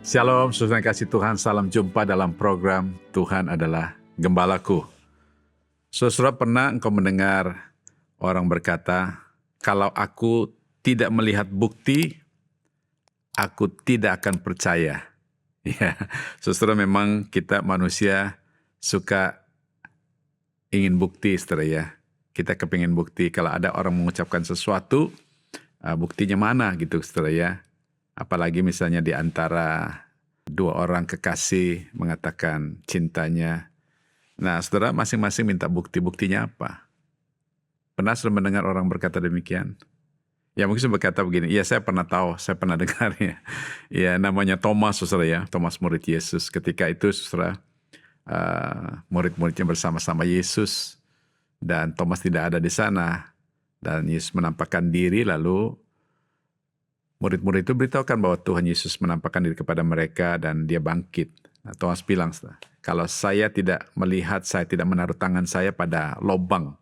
Shalom, saudara yang kasih Tuhan, salam jumpa dalam program Tuhan adalah Gembalaku. Saudara, pernah engkau mendengar orang berkata, kalau aku tidak melihat bukti, aku tidak akan percaya. Ya, saudara, memang kita manusia suka ingin bukti, saudara ya. Kita kepingin bukti, kalau ada orang mengucapkan sesuatu, buktinya mana gitu, saudara ya. Apalagi misalnya di antara dua orang kekasih mengatakan cintanya. Nah, saudara masing-masing minta bukti-buktinya apa? Pernah saudara mendengar orang berkata demikian? Ya mungkin saudara berkata begini, ya saya pernah tahu, saya pernah dengar ya. Ya namanya Thomas, saudara ya, Thomas murid Yesus. Ketika itu saudara, murid-muridnya bersama-sama Yesus. Dan Thomas tidak ada di sana. Dan Yesus menampakkan diri lalu murid-murid itu beritahukan bahwa Tuhan Yesus menampakkan diri kepada mereka dan dia bangkit. Nah, Thomas bilang, kalau saya tidak melihat, saya tidak menaruh tangan saya pada lubang,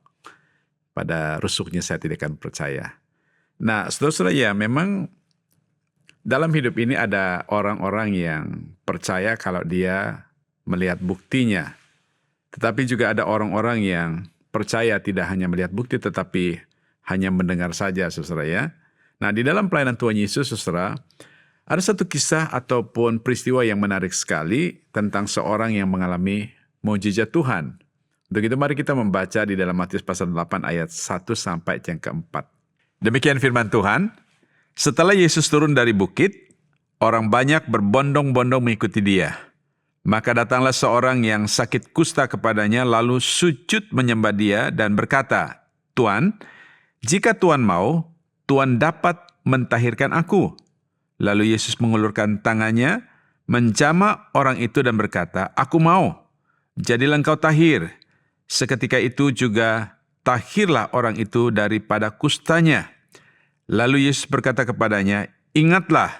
pada rusuknya saya tidak akan percaya. Nah, saudara-saudara ya memang dalam hidup ini ada orang-orang yang percaya kalau dia melihat buktinya. Tetapi juga ada orang-orang yang percaya tidak hanya melihat bukti tetapi hanya mendengar saja, saudara ya. Nah, di dalam pelayanan Tuhan Yesus, saudara, ada satu kisah ataupun peristiwa yang menarik sekali tentang seorang yang mengalami mukjizat Tuhan. Untuk itu mari kita membaca di dalam Matius pasal 8 ayat 1 sampai yang keempat. Demikian firman Tuhan, setelah Yesus turun dari bukit, orang banyak berbondong-bondong mengikuti dia. Maka datanglah seorang yang sakit kusta kepadanya lalu sujud menyembah dia dan berkata, Tuan, jika Tuan mau, Tuhan dapat mentahirkan aku. Lalu Yesus mengulurkan tangannya, menjamah orang itu dan berkata, aku mau, jadilah engkau tahir. Seketika itu juga tahirlah orang itu daripada kustanya. Lalu Yesus berkata kepadanya, ingatlah,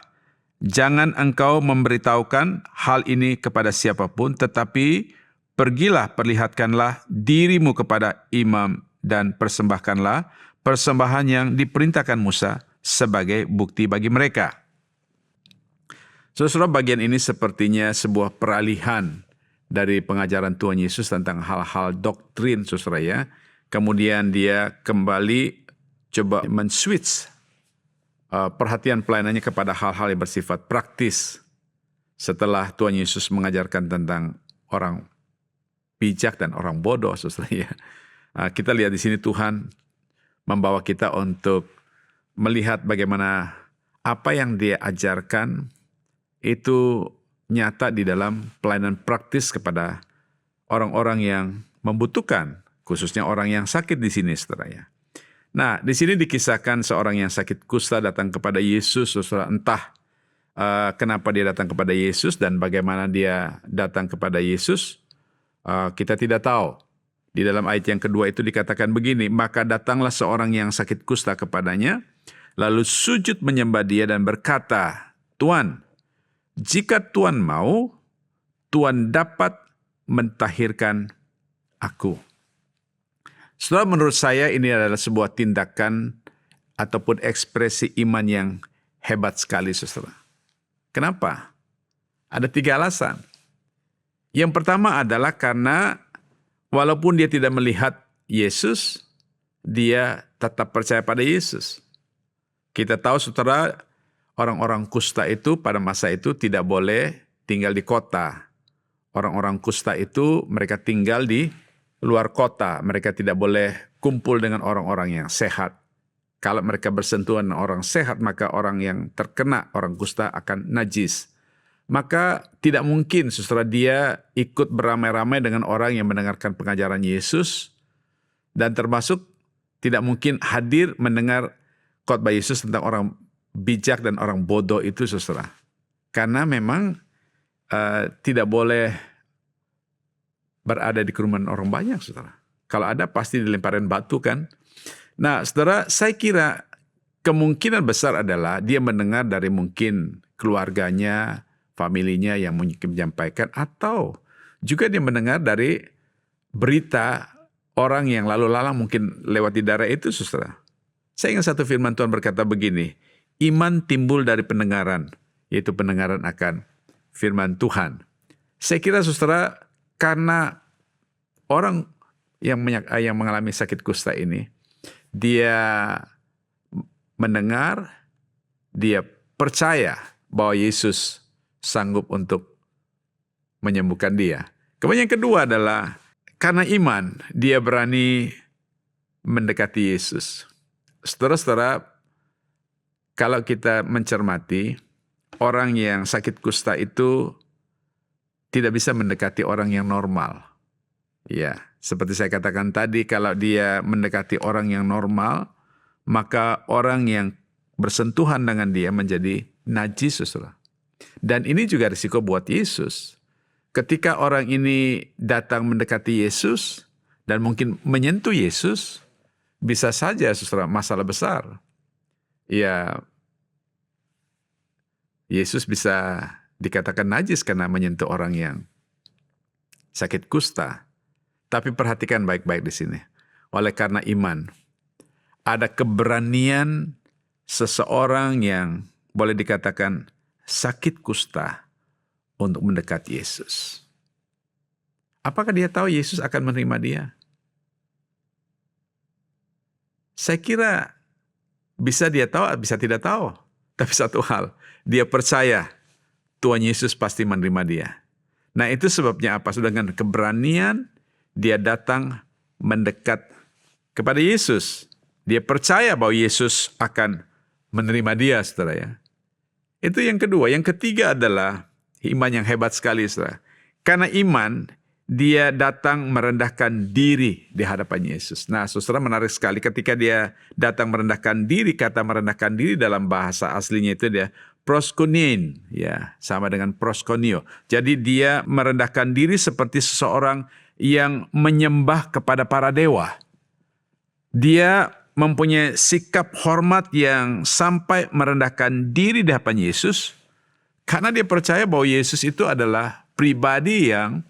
jangan engkau memberitahukan hal ini kepada siapapun, tetapi pergilah perlihatkanlah dirimu kepada imam dan persembahkanlah persembahan yang diperintahkan Musa sebagai bukti bagi mereka. Saudara, bagian ini sepertinya sebuah peralihan dari pengajaran Tuhan Yesus tentang hal-hal doktrin, saudara ya. Kemudian dia kembali coba men-switch perhatian pelayanannya kepada hal-hal yang bersifat praktis. Setelah Tuhan Yesus mengajarkan tentang orang bijak dan orang bodoh, saudara ya. Kita lihat di sini Tuhan membawa kita untuk melihat bagaimana apa yang dia ajarkan itu nyata di dalam pelayanan praktis kepada orang-orang yang membutuhkan, khususnya orang yang sakit di sini, saudara ya. Nah, di sini dikisahkan seorang yang sakit kusta datang kepada Yesus, saudara, entah kenapa dia datang kepada Yesus dan bagaimana dia datang kepada Yesus, kita tidak tahu. Di dalam ayat yang kedua itu dikatakan begini, maka datanglah seorang yang sakit kusta kepadanya, lalu sujud menyembah dia dan berkata, Tuan, jika Tuan mau, Tuan dapat mentahirkan aku. Setelah menurut saya ini adalah sebuah tindakan ataupun ekspresi iman yang hebat sekali, saudara. Kenapa? Ada 3 alasan. Yang pertama adalah karena walaupun dia tidak melihat Yesus, dia tetap percaya pada Yesus. Kita tahu, saudara, orang-orang kusta itu pada masa itu tidak boleh tinggal di kota. Orang-orang kusta itu mereka tinggal di luar kota. Mereka tidak boleh kumpul dengan orang-orang yang sehat. Kalau mereka bersentuhan dengan orang sehat, maka orang yang terkena orang kusta akan najis. Maka tidak mungkin, saudara, dia ikut beramai-ramai dengan orang yang mendengarkan pengajaran Yesus. Dan termasuk tidak mungkin hadir mendengar khotbah Yesus tentang orang bijak dan orang bodoh itu, saudara. Karena memang tidak boleh berada di kerumunan orang banyak, saudara. Kalau ada pasti dilemparin batu kan. Nah, saudara, saya kira kemungkinan besar adalah dia mendengar dari mungkin keluarganya, familinya yang menyampaikan, atau juga dia mendengar dari berita orang yang lalu lalang mungkin lewat di daerah itu, saudara. Saya ingat satu firman Tuhan berkata begini, iman timbul dari pendengaran, yaitu pendengaran akan firman Tuhan. Saya kira saudara, karena orang yang mengalami sakit kusta ini, dia mendengar, dia percaya bahwa Yesus sanggup untuk menyembuhkan dia. Kemudian yang kedua adalah karena iman, dia berani mendekati Yesus. Saudara-saudara, kalau kita mencermati, orang yang sakit kusta itu tidak bisa mendekati orang yang normal. Ya, seperti saya katakan tadi, kalau dia mendekati orang yang normal, maka orang yang bersentuhan dengan dia menjadi najis, saudara. Dan ini juga risiko buat Yesus. Ketika orang ini datang mendekati Yesus dan mungkin menyentuh Yesus, bisa saja, saudara, masalah besar. Ya, Yesus bisa dikatakan najis karena menyentuh orang yang sakit kusta. Tapi perhatikan baik-baik di sini. Oleh karena iman, ada keberanian seseorang yang boleh dikatakan sakit kusta untuk mendekati Yesus. Apakah dia tahu Yesus akan menerima dia? Saya kira bisa dia tahu, bisa tidak tahu. Tapi satu hal, dia percaya Tuhan Yesus pasti menerima dia. Nah, itu sebabnya apa? Dengan keberanian dia datang mendekat kepada Yesus. Dia percaya bahwa Yesus akan menerima dia, saudara ya. Itu yang kedua. Yang ketiga adalah iman yang hebat sekali, saudara. Karena iman, dia datang merendahkan diri di hadapan Yesus. Nah, saudara, menarik sekali ketika dia datang merendahkan diri. Kata merendahkan diri dalam bahasa aslinya itu dia proskunien, ya, sama dengan proskonio. Jadi dia merendahkan diri seperti seseorang yang menyembah kepada para dewa. Dia mempunyai sikap hormat yang sampai merendahkan diri di hadapan Yesus karena dia percaya bahwa Yesus itu adalah pribadi yang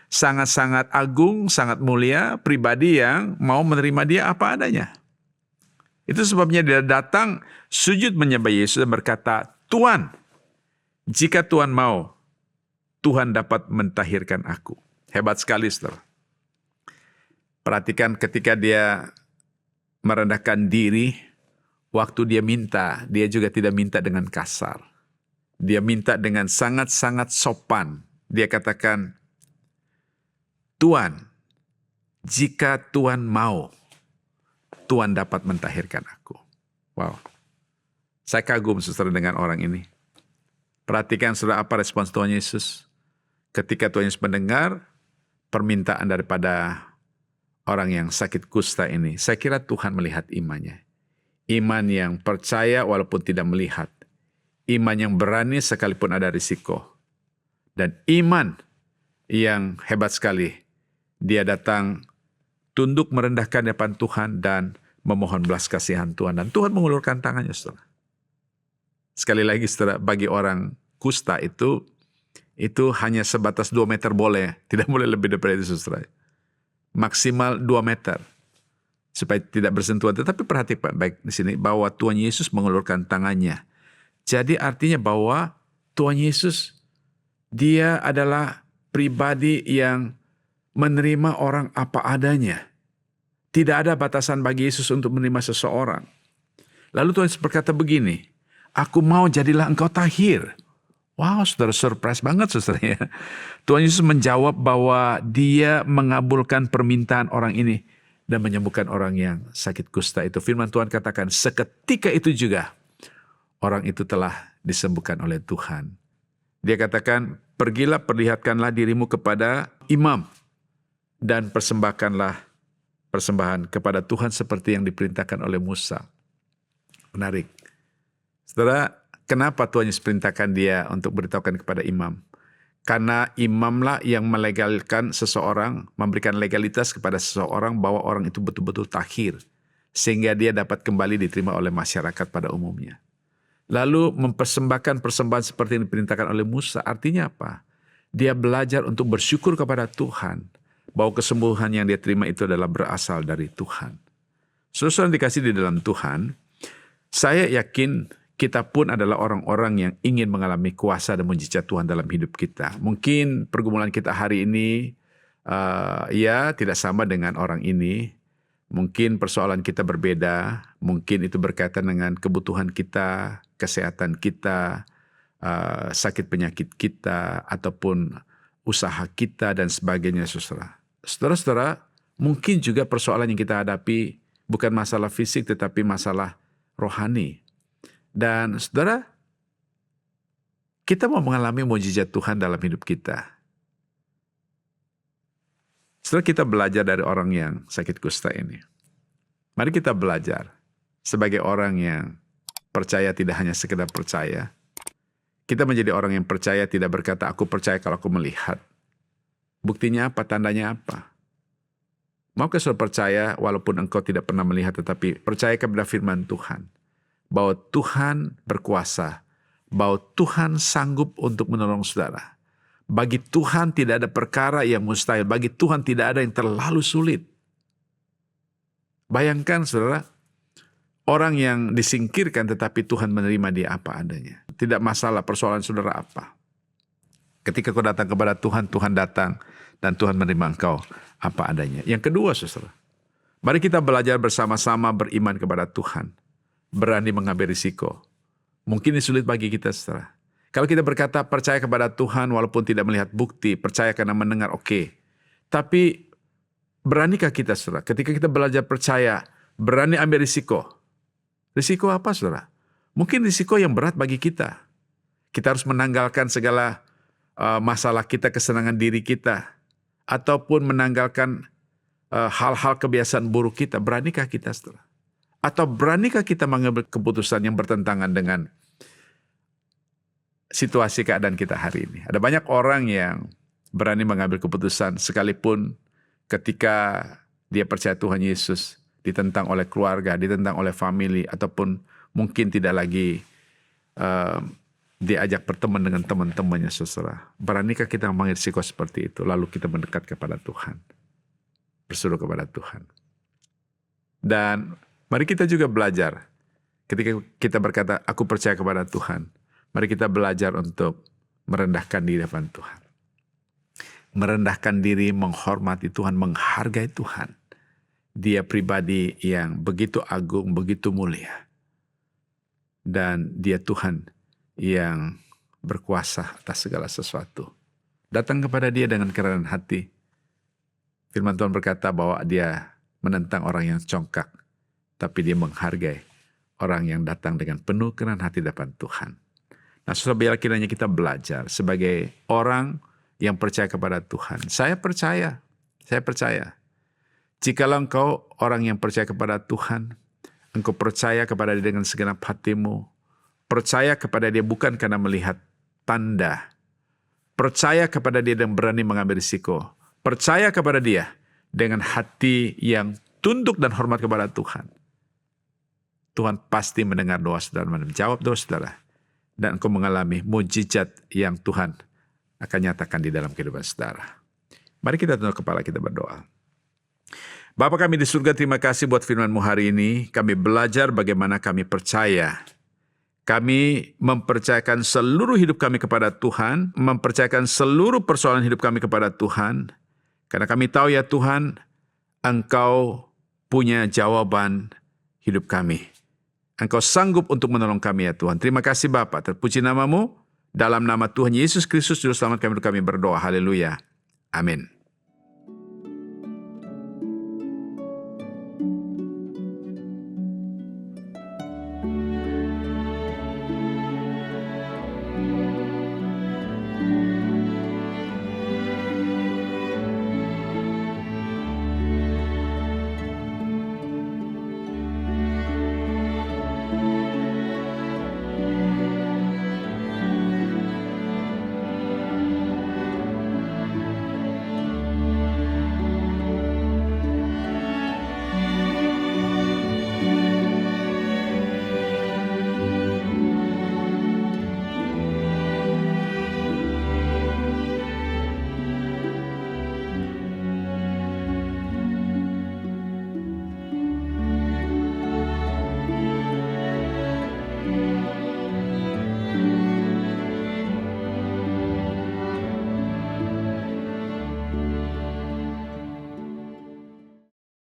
sangat-sangat agung, sangat mulia, pribadi yang mau menerima dia apa adanya. Itu sebabnya dia datang sujud menyembah Yesus dan berkata, Tuhan, jika Tuhan mau, Tuhan dapat mentahirkan aku. Hebat sekali, saudara. Perhatikan ketika dia merendahkan diri, waktu dia minta, dia juga tidak minta dengan kasar. Dia minta dengan sangat-sangat sopan. Dia katakan, Tuhan, jika Tuhan mau, Tuhan dapat mentahirkan aku. Wow. Saya kagum, saudara, dengan orang ini. Perhatikan, saudara, apa respons Tuhan Yesus. Ketika Tuhan Yesus mendengar permintaan daripada orang yang sakit kusta ini, saya kira Tuhan melihat imannya. Iman yang percaya walaupun tidak melihat. Iman yang berani sekalipun ada risiko. Dan iman yang hebat sekali. Dia datang tunduk merendahkan di depan Tuhan dan memohon belas kasihan Tuhan. Dan Tuhan mengulurkan tangannya, saudara. Sekali lagi, saudara, bagi orang kusta itu hanya sebatas 2 meter boleh. Tidak boleh lebih daripada itu, saudara. Maksimal 2 meter. Supaya tidak bersentuhan. Tetapi perhatikan baik di sini bahwa Tuhan Yesus mengulurkan tangannya. Jadi artinya bahwa Tuhan Yesus, dia adalah pribadi yang menerima orang apa adanya. Tidak ada batasan bagi Yesus untuk menerima seseorang. Lalu Tuhan Yesus berkata begini, aku mau jadilah engkau tahir. Wow, saudara, surprise banget, saudara ya. Tuhan Yesus menjawab bahwa dia mengabulkan permintaan orang ini dan menyembuhkan orang yang sakit kusta itu. Firman Tuhan katakan, seketika itu juga orang itu telah disembuhkan oleh Tuhan. Dia katakan, pergilah perlihatkanlah dirimu kepada imam dan persembahkanlah persembahan kepada Tuhan seperti yang diperintahkan oleh Musa. Menarik. Saudara, kenapa Tuhan Yesus perintahkan dia untuk beritahukan kepada imam? Karena imamlah yang melegalkan seseorang, memberikan legalitas kepada seseorang bahwa orang itu betul-betul tahir. Sehingga dia dapat kembali diterima oleh masyarakat pada umumnya. Lalu mempersembahkan persembahan seperti yang diperintahkan oleh Musa. Artinya apa? Dia belajar untuk bersyukur kepada Tuhan. Bahwa kesembuhan yang dia terima itu adalah berasal dari Tuhan. Saudara yang dikasih di dalam Tuhan, saya yakin kita pun adalah orang-orang yang ingin mengalami kuasa dan mujizat Tuhan dalam hidup kita. Mungkin pergumulan kita hari ini ya tidak sama dengan orang ini. Mungkin persoalan kita berbeda, mungkin itu berkaitan dengan kebutuhan kita, kesehatan kita, sakit penyakit kita, ataupun usaha kita dan sebagainya, saudara. Saudara-saudara, mungkin juga persoalan yang kita hadapi bukan masalah fisik tetapi masalah rohani. Dan saudara, kita mau mengalami mujizat Tuhan dalam hidup kita. Setelah kita belajar dari orang yang sakit kusta ini, mari kita belajar sebagai orang yang percaya tidak hanya sekedar percaya. Kita menjadi orang yang percaya tidak berkata, aku percaya kalau aku melihat. Buktinya apa? Tandanya apa? Maukah saudara percaya walaupun engkau tidak pernah melihat, tetapi percaya kepada firman Tuhan. Bahwa Tuhan berkuasa, bahwa Tuhan sanggup untuk menolong saudara. Bagi Tuhan tidak ada perkara yang mustahil. Bagi Tuhan tidak ada yang terlalu sulit. Bayangkan saudara, orang yang disingkirkan tetapi Tuhan menerima dia apa adanya. Tidak masalah persoalan saudara apa. Ketika kau datang kepada Tuhan, Tuhan datang dan Tuhan menerima engkau apa adanya. Yang kedua saudara, mari kita belajar bersama-sama beriman kepada Tuhan. Berani mengambil risiko. Mungkin ini sulit bagi kita saudara. Kalau kita berkata percaya kepada Tuhan walaupun tidak melihat bukti, percaya karena mendengar, oke. Tapi beranikah kita saudara? Ketika kita belajar percaya, berani ambil risiko. Risiko apa saudara? Mungkin risiko yang berat bagi kita. Kita harus menanggalkan segala masalah kita, kesenangan diri kita. Ataupun menanggalkan hal-hal kebiasaan buruk kita. Beranikah kita saudara? Atau beranikah kita mengambil keputusan yang bertentangan dengan situasi keadaan kita hari ini? Ada banyak orang yang berani mengambil keputusan sekalipun ketika dia percaya Tuhan Yesus ditentang oleh keluarga, ditentang oleh family, ataupun mungkin tidak lagi diajak berteman dengan teman-temannya saudara. Beranikah kita mengambil risiko seperti itu lalu kita mendekat kepada Tuhan, berseru kepada Tuhan? Dan mari kita juga belajar ketika kita berkata aku percaya kepada Tuhan. Mari kita belajar untuk merendahkan diri depan Tuhan. Merendahkan diri, menghormati Tuhan, menghargai Tuhan. Dia pribadi yang begitu agung, begitu mulia. Dan dia Tuhan yang berkuasa atas segala sesuatu. Datang kepada dia dengan kerelaan hati. Firman Tuhan berkata bahwa dia menentang orang yang congkak. Tapi dia menghargai orang yang datang dengan penuh kerelaan hati depan Tuhan. Nah, saudara, biar kiranya kita belajar sebagai orang yang percaya kepada Tuhan. Saya percaya. Jikalau engkau orang yang percaya kepada Tuhan, engkau percaya kepada dia dengan segenap hatimu, percaya kepada dia bukan karena melihat tanda, percaya kepada dia dan berani mengambil risiko, percaya kepada dia dengan hati yang tunduk dan hormat kepada Tuhan. Tuhan pasti mendengar doa saudara dan menjawab doa saudara. Dan engkau mengalami mujizat yang Tuhan akan nyatakan di dalam kehidupan saudara. Mari kita tunduk kepala, kita berdoa. Bapa kami di surga, terima kasih buat firman-Mu hari ini. Kami belajar bagaimana kami percaya. Kami mempercayakan seluruh hidup kami kepada Tuhan. Mempercayakan seluruh persoalan hidup kami kepada Tuhan. Karena kami tahu ya Tuhan, Engkau punya jawaban hidup kami. Engkau sanggup untuk menolong kami ya Tuhan. Terima kasih Bapa. Terpuji nama-Mu. Dalam nama Tuhan Yesus Kristus, Juru Selamat kami berdoa. Haleluya. Amin.